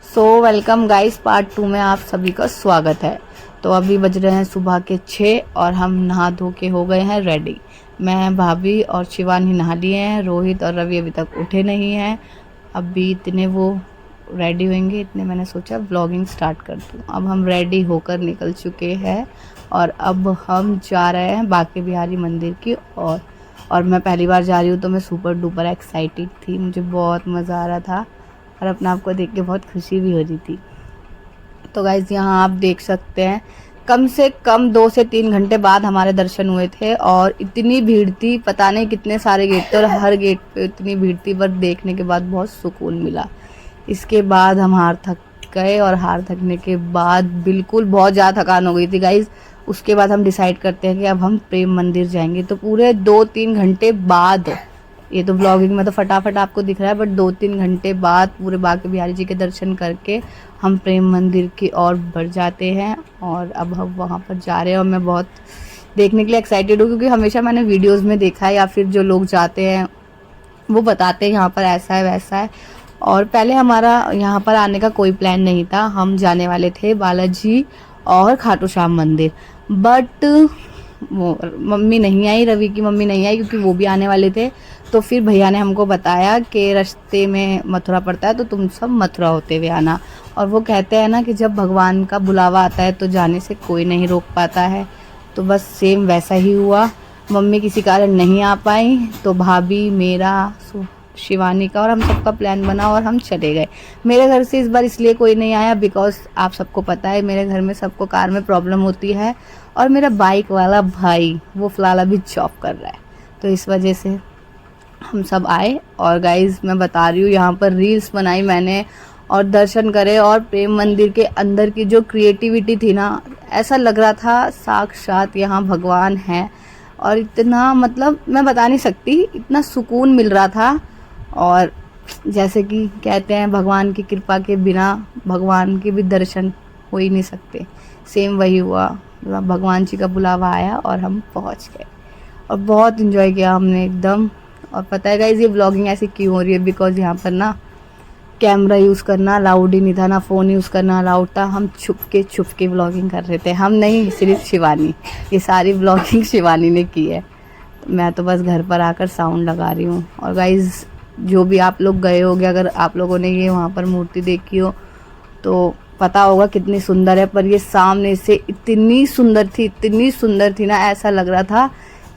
Welcome guys, part 2 में आप सभी का स्वागत है। तो अभी बज रहे हैं सुबह के 6 और हम नहा धो के हो गए हैं रेडी। मैं, भाभी और शिवानी नहा लिए हैं। रोहित और रवि अभी तक उठे नहीं हैं। अभी इतने वो रेडी होंगे, इतने मैंने सोचा व्लॉगिंग स्टार्ट कर दूँ। अब हम रेडी होकर निकल चुके हैं और अब हम जा रहे हैं बांके बिहारी मंदिर की ओर। और मैं पहली बार जा रही हूँ तो मैं सुपर डुपर एक्साइटेड थी। मुझे बहुत मज़ा आ रहा था और अपने आप को देख के बहुत खुशी भी हो रही थी। तो गाइज़ यहाँ आप देख सकते हैं, कम से कम 2 से 3 घंटे बाद हमारे दर्शन हुए थे और इतनी भीड़ थी, पता नहीं कितने सारे गेट थे और हर गेट पे इतनी भीड़ थी, पर देखने के बाद बहुत सुकून मिला। इसके बाद हम हार थक गए और हार थकने के बाद बिल्कुल बहुत ज़्यादा थकान हो गई थी गाइज़। उसके बाद हम डिसाइड करते हैं कि अब हम प्रेम मंदिर जाएंगे। तो पूरे 2-3 घंटे बाद, ये तो ब्लॉगिंग में तो फटाफट आपको दिख रहा है, बट 2-3 घंटे बाद पूरे बांके बिहारी जी के दर्शन करके हम प्रेम मंदिर की ओर बढ़ जाते हैं। और अब हम वहाँ पर जा रहे हैं और मैं बहुत देखने के लिए एक्साइटेड हूँ, क्योंकि हमेशा मैंने वीडियोस में देखा है या फिर जो लोग जाते हैं वो बताते हैं यहाँ पर ऐसा है वैसा है। और पहले हमारा यहाँ पर आने का कोई प्लान नहीं था। हम जाने वाले थे बालाजी और खाटू श्याम मंदिर, बट वो मम्मी नहीं आई, रवि की मम्मी नहीं आई, क्योंकि वो भी आने वाले थे। तो फिर भैया ने हमको बताया कि रास्ते में मथुरा पड़ता है, तो तुम सब मथुरा होते हुए आना। और वो कहते हैं ना कि जब भगवान का बुलावा आता है तो जाने से कोई नहीं रोक पाता है। तो बस सेम वैसा ही हुआ। मम्मी किसी कारण नहीं आ पाई, तो भाभी, मेरा, शिवानी का और हम सबका प्लान बना और हम चले गए। मेरे घर से इस बार इसलिए कोई नहीं आया बिकॉज आप सबको पता है मेरे घर में सबको कार में प्रॉब्लम होती है और मेरा बाइक वाला भाई वो फ़िलहाल अभी जॉब कर रहा है, तो इस वजह से हम सब आए। और गाइज़ मैं बता रही हूँ, यहाँ पर रील्स बनाई मैंने और दर्शन करे, और प्रेम मंदिर के अंदर की जो क्रिएटिविटी थी ना, ऐसा लग रहा था साक्षात यहाँ भगवान है। और इतना, मतलब मैं बता नहीं सकती, इतना सुकून मिल रहा था। और जैसे कि कहते हैं भगवान की कृपा के बिना भगवान के भी दर्शन हो ही नहीं सकते, सेम वही हुआ। भगवान जी का बुलावा आया और हम पहुंच गए और बहुत इन्जॉय किया हमने एकदम। और पता है गाइस ये व्लॉगिंग ऐसी क्यों हो रही है, बिकॉज यहाँ पर ना कैमरा यूज़ करना अलाउड ही नहीं था, ना फ़ोन यूज़ करना अलाउड था। हम छुप के व्लॉगिंग कर रहे थे। हम नहीं, सिर्फ शिवानी, ये सारी व्लॉगिंग शिवानी ने की है। मैं तो बस घर पर आकर साउंड लगा रही हूँ। और गाइज़ जो भी आप लोग गए होगे, अगर आप लोगों ने ये वहाँ पर मूर्ति देखी हो तो पता होगा कितनी सुंदर है। पर ये सामने से इतनी सुंदर थी ना, ऐसा लग रहा था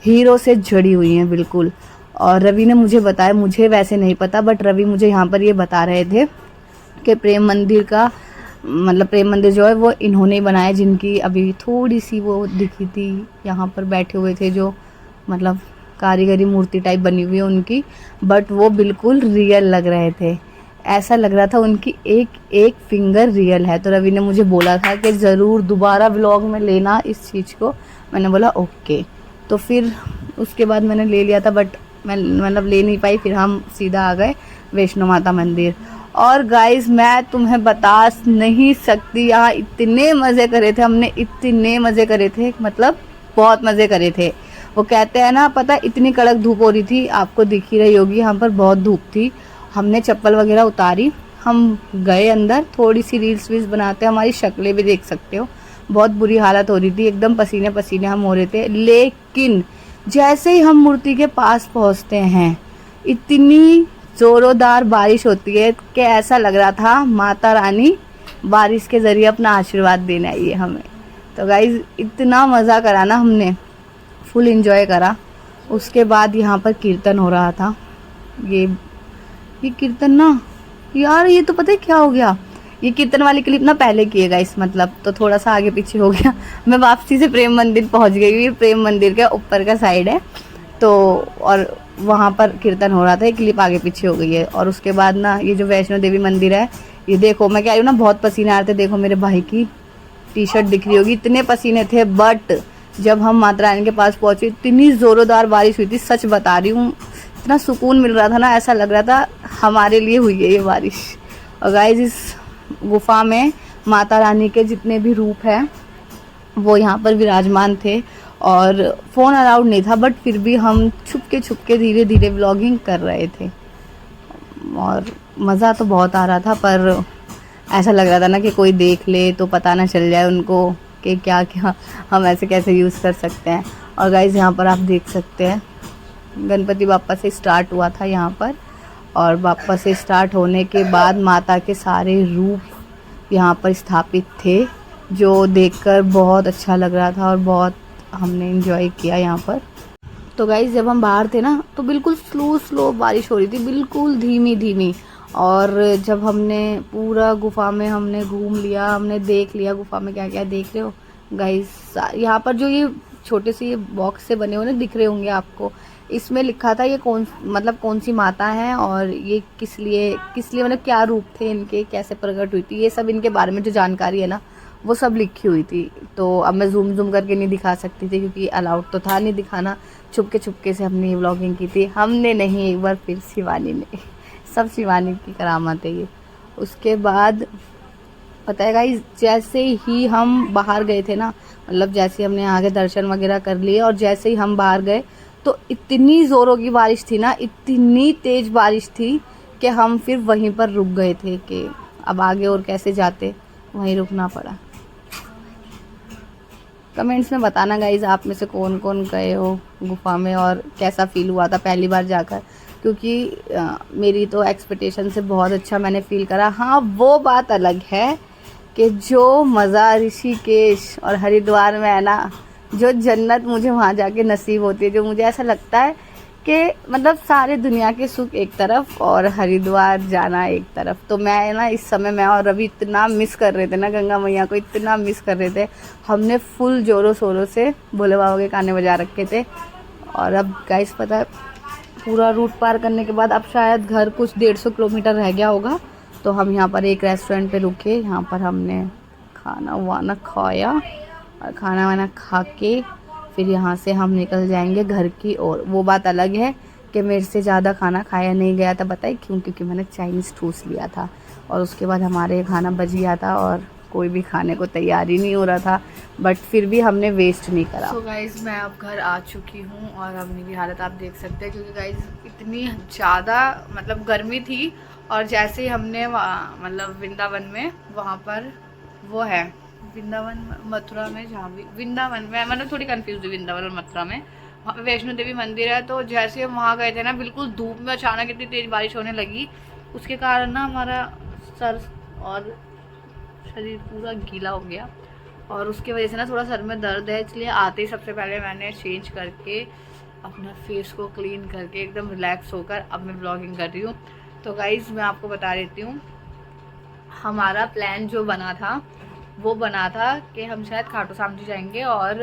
हीरो से जड़ी हुई हैं बिल्कुल। और रवि ने मुझे बताया, मुझे वैसे नहीं पता, बट रवि मुझे यहाँ पर ये बता रहे थे कि प्रेम मंदिर का मतलब प्रेम मंदिर जो है वो इन्होंने बनाया, जिनकी अभी थोड़ी सी वो दिखी थी, यहाँ पर बैठे हुए थे जो मतलब कारीगरी मूर्ति टाइप बनी हुई है उनकी, बट वो बिल्कुल रियल लग रहे थे। ऐसा लग रहा था उनकी एक एक फिंगर रियल है। तो रवि ने मुझे बोला था कि ज़रूर दोबारा व्लॉग में लेना इस चीज़ को। मैंने बोला ओके। तो फिर उसके बाद मैंने ले लिया था, बट मैं मतलब ले नहीं पाई। फिर हम सीधा आ गए वैष्णो माता मंदिर। और गाइस मैं तुम्हें बता नहीं सकती, यहाँ इतने मज़े करे थे हमने, इतने मज़े करे थे, मतलब बहुत मज़े करे थे। वो कहते हैं ना, पता इतनी कड़क धूप हो रही थी, आपको दिख ही रही होगी, यहाँ पर बहुत धूप थी। हमने चप्पल वगैरह उतारी, हम गए अंदर, थोड़ी सी रील्स वील्स बनाते, हमारी शक्लें भी देख सकते हो, बहुत बुरी हालत हो रही थी, एकदम पसीने पसीने हम हो रहे थे। लेकिन जैसे ही हम मूर्ति के पास पहुँचते हैं, इतनी ज़ोरोदार बारिश होती है कि ऐसा लग रहा था माता रानी बारिश के ज़रिए अपना आशीर्वाद देने आई है हमें। तो गाइज़ इतना मज़ा करा ना हमने, फुल एंजॉय करा। उसके बाद यहाँ पर कीर्तन हो रहा था। ये कीर्तन ना यार, ये तो पता है क्या हो गया, ये कीर्तन वाली क्लिप ना पहले किएगा इस मतलब, तो थोड़ा सा आगे पीछे हो गया। मैं वापसी से प्रेम मंदिर पहुँच गई। ये प्रेम मंदिर के ऊपर का साइड है, तो और वहाँ पर कीर्तन हो रहा था, ये क्लिप आगे पीछे हो गई है। और उसके बाद ना ये जो वैष्णो देवी मंदिर है, ये देखो, मैं कह रही हूँ ना बहुत पसीने आ रहे थे। देखो मेरे भाई की टी शर्ट दिख रही होगी, इतने पसीने थे। बट जब हम माता रानी के पास पहुँचे, इतनी ज़ोरोदार बारिश हुई थी, सच बता रही हूँ, इतना सुकून मिल रहा था ना, ऐसा लग रहा था हमारे लिए हुई है ये बारिश। और गाइस इस गुफा में माता रानी के जितने भी रूप हैं वो यहाँ पर विराजमान थे। और फ़ोन अलाउड नहीं था, बट फिर भी हम छुप के धीरे धीरे व्लॉगिंग कर रहे थे और मज़ा तो बहुत आ रहा था। पर ऐसा लग रहा था ना कि कोई देख ले तो पता ना चल जाए उनको कि क्या क्या हम ऐसे कैसे यूज़ कर सकते हैं। और गाइज़ यहाँ पर आप देख सकते हैं गणपति बाप्पा से स्टार्ट हुआ था यहाँ पर, और बाप्पा से स्टार्ट होने के बाद माता के सारे रूप यहाँ पर स्थापित थे, जो देखकर बहुत अच्छा लग रहा था और बहुत हमने एंजॉय किया यहाँ पर। तो गाइज़ जब हम बाहर थे ना तो बिल्कुल स्लो स्लो बारिश हो रही थी, बिल्कुल धीमी धीमी। और जब हमने पूरा गुफा में हमने घूम लिया, हमने देख लिया गुफा में क्या क्या देख रहे हो गाइज़। यहाँ पर जो ये छोटे से ये बॉक्स से बने हुए ना दिख रहे होंगे आपको, इसमें लिखा था ये कौन सी माता है और ये किस लिए मतलब क्या रूप थे इनके, कैसे प्रकट हुई थी, ये सब इनके बारे में जो जानकारी है ना वो सब लिखी हुई थी। तो अब मैं जूम करके नहीं दिखा सकती थी क्योंकि अलाउड तो था नहीं दिखाना। चुपके से हमने ये व्लॉगिंग की थी, हमने नहीं, एक बार फिर शिवानी ने। सब शिवानी की करामात है ये। उसके बाद पता है गाइस, जैसे ही हम बाहर गए थे ना, मतलब जैसे हमने आगे दर्शन वगैरह कर लिए और जैसे ही हम बाहर गए तो इतनी ज़ोरों की बारिश थी ना, इतनी तेज़ बारिश थी कि हम फिर वहीं पर रुक गए थे कि अब आगे और कैसे जाते, वहीं रुकना पड़ा। कमेंट्स में बताना गाइज आप में से कौन कौन गए हो गुफा में और कैसा फील हुआ था पहली बार जाकर, क्योंकि मेरी तो एक्सपेक्टेशन से बहुत अच्छा मैंने फील करा। हाँ, वो बात अलग है कि जो मज़ा ऋषिकेश और हरिद्वार में है ना, जो जन्नत मुझे वहाँ जाके नसीब होती है, जो मुझे ऐसा लगता है कि मतलब सारे दुनिया के सुख एक तरफ और हरिद्वार जाना एक तरफ। तो मैं ना इस समय मैं और रवि इतना मिस कर रहे थे ना, गंगा मैया को इतना मिस कर रहे थे। हमने फुल जोरों शोरों से भोले बाबा के गाने बजा रखे थे। और अब गाइस पता है, पूरा रूट पार करने के बाद अब शायद घर कुछ 150 किलोमीटर रह गया होगा। तो हम यहाँ पर एक रेस्टोरेंट पे रुके, यहाँ पर हमने खाना वाना खाया और खाना वाना खा के फिर यहाँ से हम निकल जाएंगे घर की ओर। वो बात अलग है कि मेरे से ज़्यादा खाना खाया नहीं गया था, बताइए क्यों? क्योंकि मैंने चाइनीज़ ठूस लिया था और उसके बाद हमारे खाना बच गया था और कोई भी खाने को तैयार ही नहीं हो रहा था, बट फिर भी हमने वेस्ट नहीं करा। तो गाइज़ मैं अब घर आ चुकी हूँ और अब मेरी हालत आप देख सकते हैं, क्योंकि गाइज़ इतनी ज़्यादा मतलब गर्मी थी। और जैसे ही हमने मतलब वृंदावन में वहाँ पर वो है वृंदावन मथुरा में, जहाँ भी वृंदावन में, मतलब थोड़ी कंफ्यूज हुई वृंदावन और मथुरा में, वहाँ पे वैष्णो देवी मंदिर है। तो जैसे हम वहाँ गए थे ना, बिल्कुल धूप में अचानक इतनी तेज़ बारिश होने लगी, उसके कारण ना हमारा सर और शरीर पूरा गीला हो गया और उसकी वजह से ना थोड़ा सर में दर्द है। इसलिए आते ही सबसे पहले मैंने चेंज करके अपना फेस को क्लीन करके एकदम रिलैक्स होकर अब मैं ब्लॉगिंग कर रही हूँ। तो गाइज़ मैं आपको बता देती हूँ, हमारा प्लान जो बना था वो बना था कि हम शायद खाटू श्याम जी जाएंगे और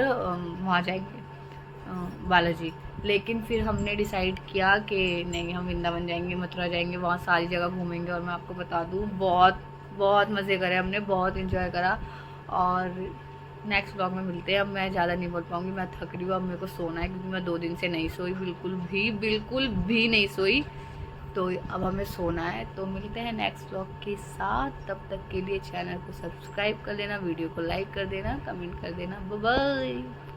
वहाँ जाएंगे बालाजी। लेकिन फिर हमने डिसाइड किया कि नहीं, हम वृंदावन जाएंगे, मथुरा जाएंगे, वहाँ सारी जगह घूमेंगे। और मैं आपको बता दूँ, बहुत बहुत मज़े करे हमने, बहुत इन्जॉय करा। और नेक्स्ट ब्लॉग में मिलते हैं। अब मैं ज़्यादा नहीं बोल पाऊँगी, मैं थक रही हूँ, अब मेरे को सोना है क्योंकि मैं 2 दिन से नहीं सोई, बिल्कुल भी नहीं सोई। तो अब हमें सोना है। तो मिलते हैं नेक्स्ट व्लॉग के साथ, तब तक के लिए चैनल को सब्सक्राइब कर देना, वीडियो को लाइक कर देना, कमेंट कर देना। Bye bye.